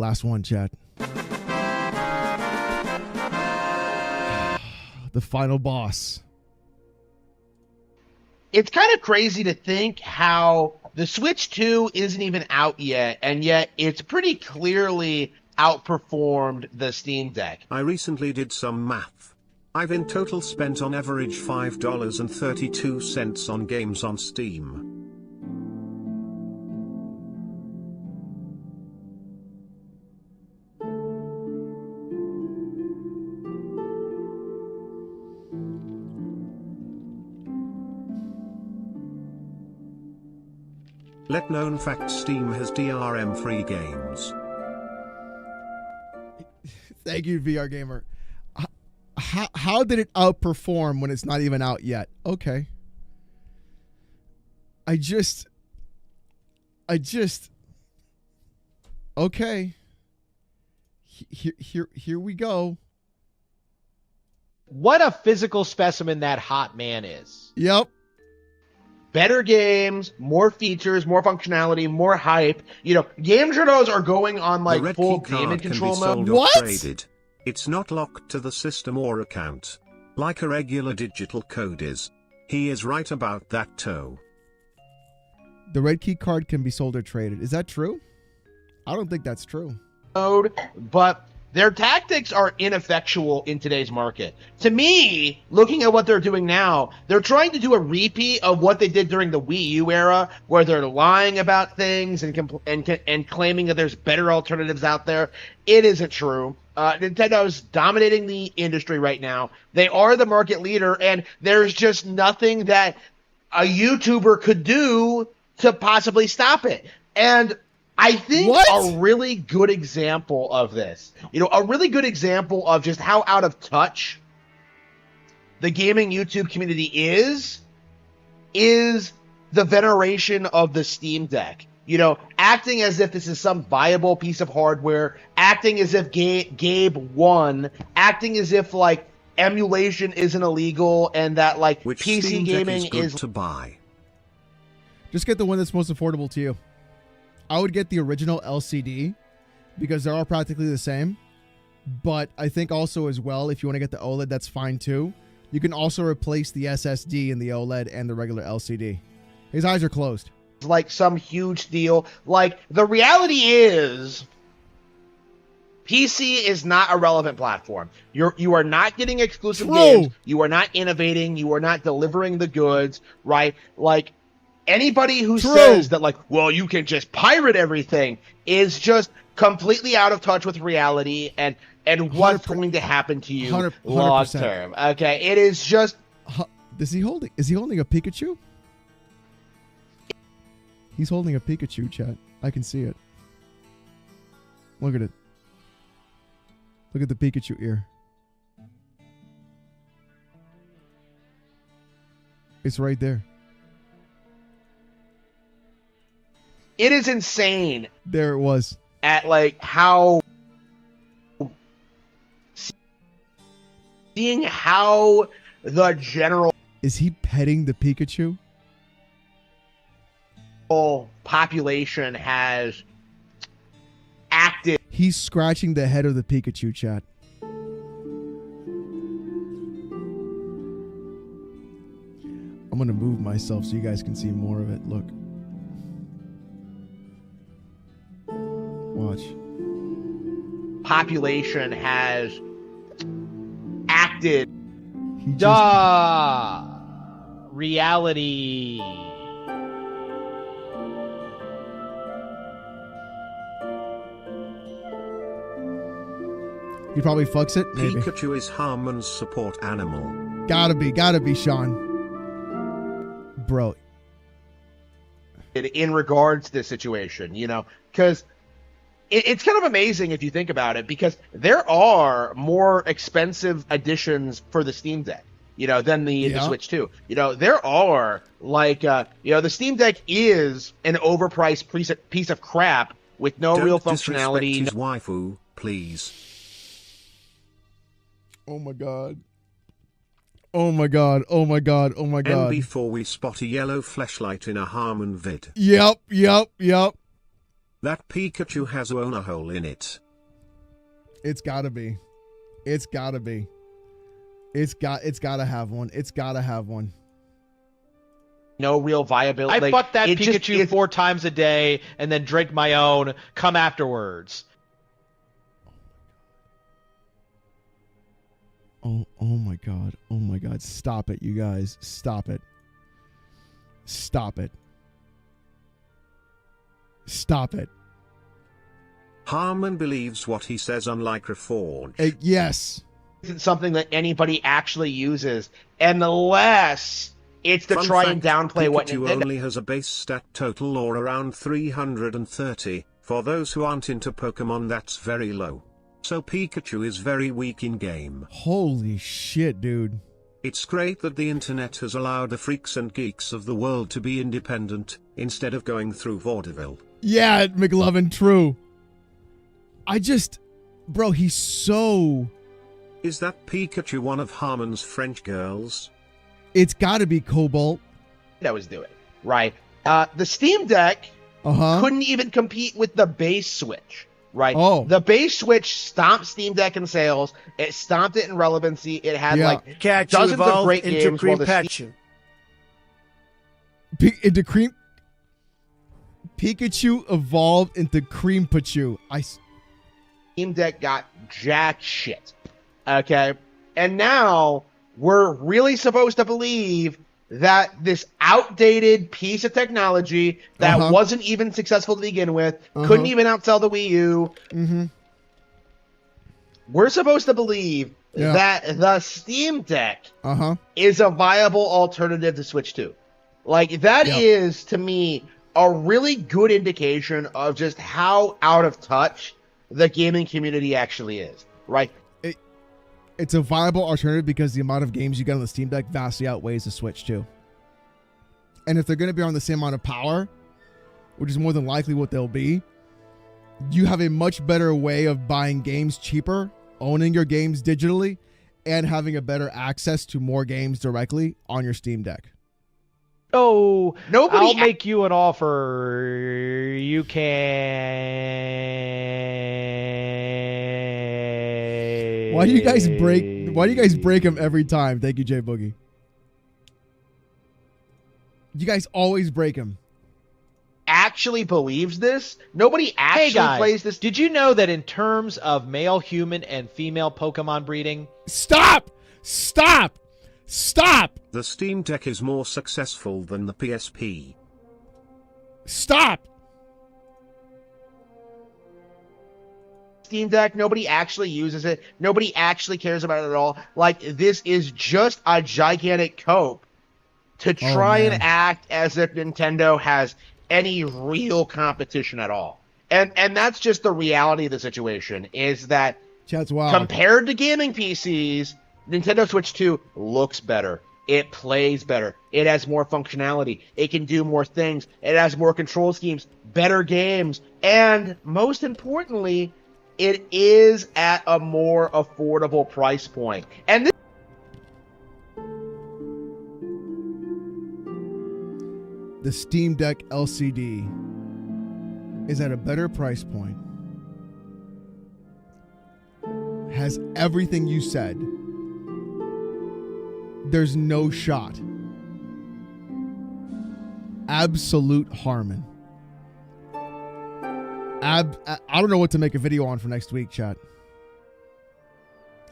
Last one, chat. The final boss. It's kind of crazy to think how the Switch 2 isn't even out yet, and yet it's pretty clearly outperformed the Steam Deck. I recently did some math. I've in total spent on average $5.32 on games on Steam. Let known fact, Steam has DRM-free games. Thank you, VR Gamer. How did it outperform when it's not even out yet? Okay. Okay. Here we go. What a physical specimen that hot man is. Yep. Better games, more features, more functionality, more hype. You know, game journals are going on like full damage control mode. What? Traded. It's not locked to the system or account, like a regular digital code is. He is right about that too. The red key card can be sold or traded. Is that true? I don't think that's true. But their tactics are ineffectual in today's market. To me, looking at what they're doing now, they're trying to do a repeat of what they did during the Wii U era, where they're lying about things and claiming that there's better alternatives out there. It isn't true. Nintendo's dominating the industry right now. They are the market leader, and there's just nothing that a YouTuber could do to possibly stop it. And I think a really good example of this, a really good example of just how out of touch the gaming YouTube community is the veneration of the Steam Deck. Acting as if this is some viable piece of hardware, acting as if Gabe won, acting as if, like, emulation isn't illegal and that, like, which PC Steam gaming Deck is good to buy. Just get the one that's most affordable to you. I would get the original LCD because they're all practically the same. But I think also as well, if you want to get the OLED, that's fine too. You can also replace the SSD in the OLED and the regular LCD. His eyes are closed. Like some huge deal. Like, the reality is, PC is not a relevant platform. You are not getting exclusive games. You are not innovating. You are not delivering the goods, right? Like, anybody who says that, like, well, you can just pirate everything is just completely out of touch with reality and what's going to happen to you 100%. long term. Okay, it is just. Is he holding a Pikachu? He's holding a Pikachu, chat. I can see it. Look at it. Look at the Pikachu ear. It's right there. It is insane. There it was. At, like, how... Seeing how the general... Is he petting the Pikachu? Population has acted. He's scratching the head of the Pikachu, chat. I'm going to move myself so you guys can see more of it. Look. Watch. Population has acted. Reality. He probably fucks it. Maybe. Pikachu is Harmon's support animal. Gotta be, Sean. Bro. In regards to this situation, because it's kind of amazing if you think about it, because there are more expensive editions for the Steam Deck, than the Switch 2. There are, like, the Steam Deck is an overpriced piece of crap with no real functionality. His waifu, please. Oh my god. Oh my god. Oh my god. Oh my god. And before we spot a yellow fleshlight in a Harmon vid. Yep. That Pikachu has a hole in it. It's gotta be. It's gotta be. It's gotta have one. It's gotta have one. No real viability. I like, fucked that it Pikachu just, 4 times a day and then drink my own. Come afterwards. Oh my god. Oh my god. Stop it, you guys. Stop it. Stop it. Stop it. Harmon believes what he says, unlike Reforge. Yes. isn't something that anybody actually uses unless it's to Fun try fact, and downplay what Pikachu Nintendo. only has a base stat total or around 330. For those who aren't into Pokemon, that's very low. So Pikachu is very weak in game. Holy shit, dude. It's great that the internet has allowed the freaks and geeks of the world to be independent, instead of going through vaudeville. Yeah, McLovin, true. Bro, he's so... Is that Pikachu one of Harmon's French girls? It's gotta be Cobalt. That was doing right. The Steam Deck couldn't even compete with the base Switch. Right. Oh. The base Switch stomped Steam Deck in sales. It stomped it in relevancy. It had like Pikachu dozens of evolved great into games. Cream while the Pikachu. Into Cream... Pikachu evolved into Cream Pachu. Steam Deck got jack shit. Okay. And now we're really supposed to believe that this outdated piece of technology that wasn't even successful to begin with, couldn't even outsell the Wii U. We're supposed to believe that the Steam Deck is a viable alternative to Switch 2. Like, that is, to me, a really good indication of just how out of touch the gaming community actually is, right? It's a viable alternative because the amount of games you get on the Steam Deck vastly outweighs the Switch 2. And if they're going to be on the same amount of power, which is more than likely what they'll be, you have a much better way of buying games cheaper, owning your games digitally, and having a better access to more games directly on your Steam Deck. Oh, Nobody I'll make you an offer. You can. Why do you guys break him every time? Thank you, Jay Boogie. You guys always break him. Actually believes this. Nobody actually Hey guys, plays this. did you know that in terms of male human and female Pokemon breeding? Stop! Stop! Stop! The Steam Deck is more successful than the PSP. Stop! Steam Deck, nobody actually uses it. Nobody actually cares about it at all. Like, this is just a gigantic cope to try and act as if Nintendo has any real competition at all. And that's just the reality of the situation, is that Chat's wild. compared to gaming PCs, Nintendo Switch 2 looks better. It plays better. It has more functionality. It can do more things. It has more control schemes, better games, and most importantly, it is at a more affordable price point. And this The Steam Deck LCD is at a better price point. Has everything you said. There's no shot. Absolute Harmon. I don't know what to make a video on for next week, chat.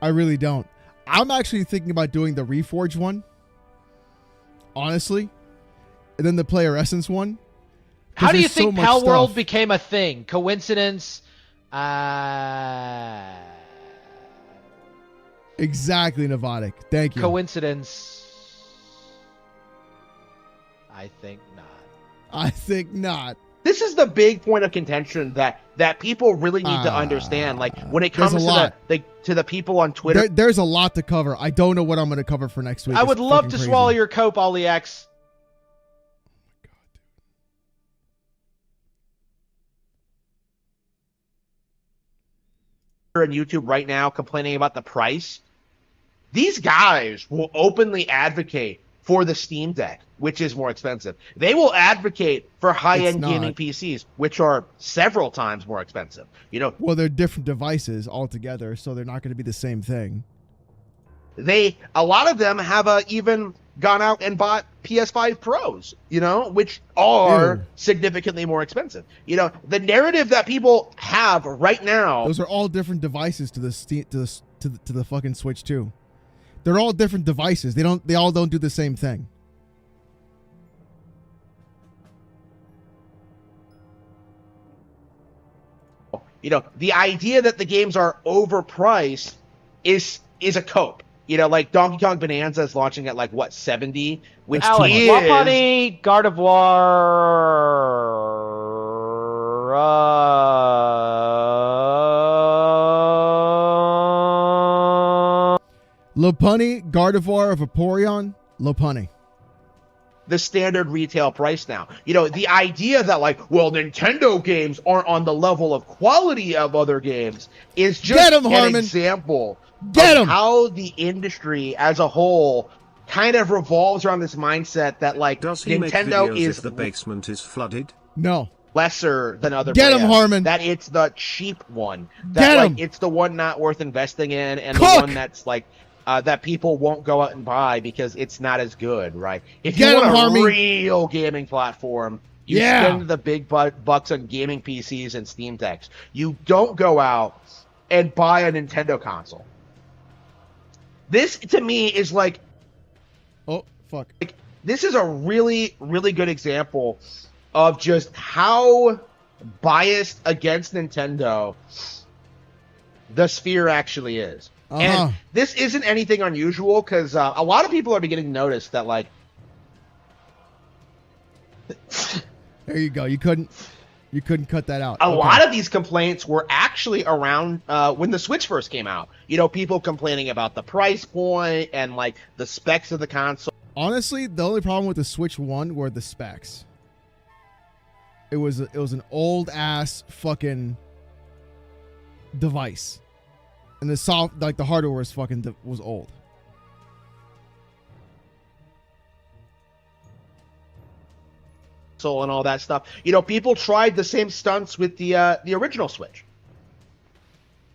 I really don't. I'm actually thinking about doing the Reforge one. Honestly. And then the Player Essence one. How do you there's so think much Pal World stuff. became a thing? Coincidence? Exactly, Novotic. Thank you. Coincidence? I think not. I think not. This is the big point of contention that people really need to understand. Like, when it comes to the people on Twitter, There's a lot to cover. I don't know what I'm going to cover for next week. I would It's love fucking to crazy. swallow your cope, OhNoAlexxStreams. and YouTube right now complaining about the price, these guys will openly advocate for the Steam Deck, which is more expensive. They will advocate for high-end It's not. gaming PCs, which are several times more expensive. You know, Well, they're different devices altogether, so they're not going to be the same thing. a lot of them have even gone out and bought PS5 Pros, you know, which are Ew. significantly more expensive. You know, the narrative that people have right now. Those are all different devices to the to the fucking Switch 2. They're all different devices. They all don't do the same thing. You know, the idea that the games are overpriced is a cope. You know, like Donkey Kong Bonanza is launching at like what, 70, which Alex, is Wapani, Gardevoir, Lopunny, Gardevoir, Vaporeon, Lopunny. the standard retail price now. You know, the idea that like, well, Nintendo games aren't on the level of quality of other games is just Get 'em, an Harmon. example Get of 'em. how the industry as a whole kind of revolves around this mindset that like Does he make Nintendo videos is if the basement is flooded? No. lesser than other Get 'em, brands. Harmon. That it's the cheap one. Get That 'em. like it's the one not worth investing in, and Cook. the one that's like that people won't go out and buy because it's not as good, right? If Get you 'em, want a Harmon. real gaming platform, you Yeah. spend the big bucks on gaming PCs and Steam Decks. You don't go out and buy a Nintendo console. This to me is like Oh, fuck. this is a really, really good example of just how biased against Nintendo the Sphere actually is. Uh-huh. And this isn't anything unusual because a lot of people are beginning to notice that, like, There you go. You couldn't cut that out. a Okay. lot of these complaints were actually around when the Switch first came out. You know, people complaining about the price point and, like, the specs of the console. Honestly, the only problem with the Switch 1 were the specs. It was an old ass fucking device, and the hardware was fucking was old. And all that stuff. You know, people tried the same stunts with the original Switch.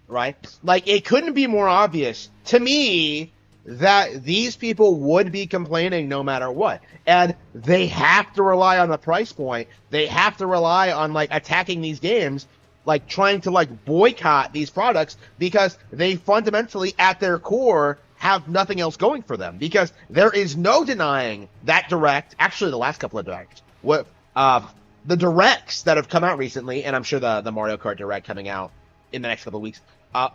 Right? Like, it couldn't be more obvious to me that these people would be complaining no matter what. And they have to rely on the price point. They have to rely on, like, attacking these games, like, trying to, like, boycott these products because they fundamentally, at their core, have nothing else going for them. Because there is no denying that Direct, actually the last couple of Directs, the Directs that have come out recently, and I'm sure the Mario Kart Direct coming out in the next couple of weeks,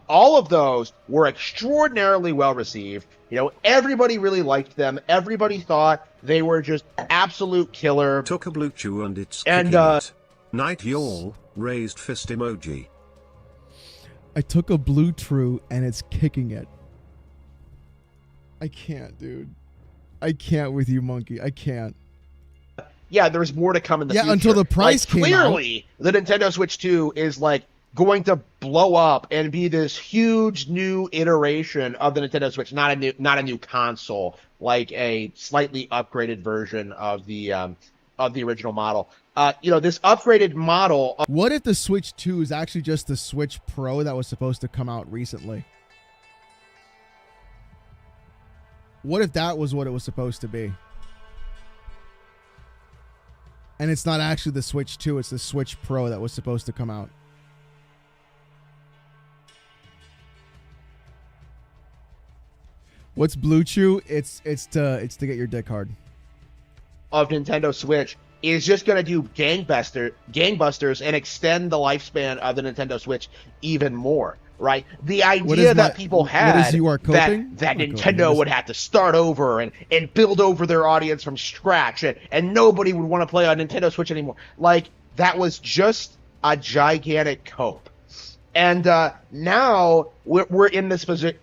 all of those were extraordinarily well received. You know, everybody really liked them. Everybody thought they were just absolute killer. Took a blue chew and it's And, kicking it. Night y'all, raised fist emoji. I took a blue true and it's kicking it. I can't, dude. I can't with you, monkey. I can't. Yeah, there's more to come in the future. Until the price like, came out. clearly, the Nintendo Switch 2 is like going to blow up and be this huge new iteration of the Nintendo Switch, not a new console, like a slightly upgraded version of the original model. You know, this upgraded model. What if the Switch 2 is actually just the Switch Pro that was supposed to come out recently? What if that was what it was supposed to be? And it's not actually the Switch 2, it's the Switch Pro that was supposed to come out. What's Blue Chew? It's to get your dick hard. Of Nintendo Switch is just going to do gangbusters and extend the lifespan of the Nintendo Switch even more, right? The idea that people had you are that coping? Nintendo would have to start over and build over their audience from scratch and nobody would want to play on Nintendo Switch anymore. Like, that was just a gigantic cope. And now we're in this position.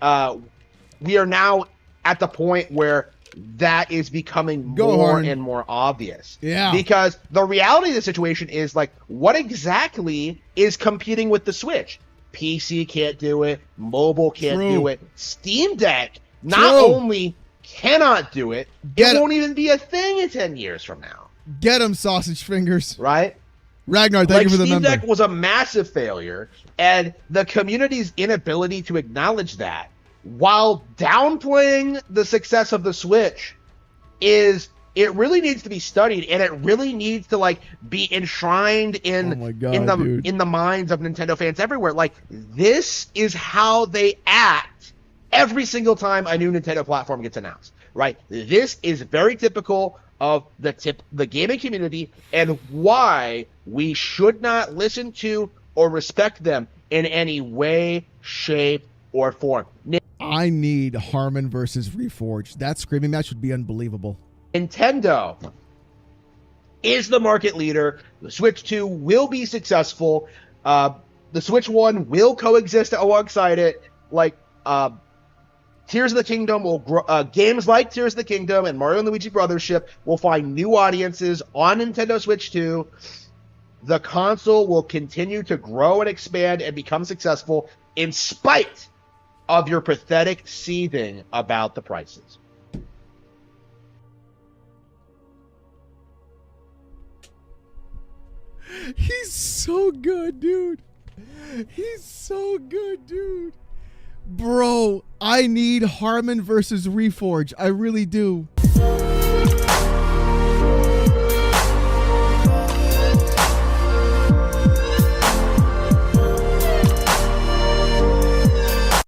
We are now at the point where that is becoming more and more obvious. Yeah. Because the reality of the situation is, like, what exactly is competing with the Switch? PC can't do it. Mobile can't do it. Steam Deck not only cannot do it. Get it it. won't even be a thing in 10 years from now, Get him, sausage fingers. right? Ragnar, thank Like you for the Steam member. Deck was a massive failure, and the community's inability to acknowledge that, while downplaying the success of the Switch, it really needs to be studied, and it really needs to like be enshrined in Oh my God, dude. in the minds of Nintendo fans everywhere. Like, this is how they act every single time a new Nintendo platform gets announced, right? This is very typical of the gaming community, and why we should not listen to or respect them in any way, shape, or form. I need Harmon versus Reforged. That screaming match would be unbelievable. Nintendo is the market leader. The Switch 2 will be successful. The Switch 1 will coexist alongside it. Like, Tears of the Kingdom will grow. Games like Tears of the Kingdom and Mario and Luigi Brothership will find new audiences on Nintendo Switch 2. The console will continue to grow and expand and become successful in spite of your pathetic seething about the prices. He's so good, dude. He's so good, dude. Bro, I need Harmon versus Reforge. I really do.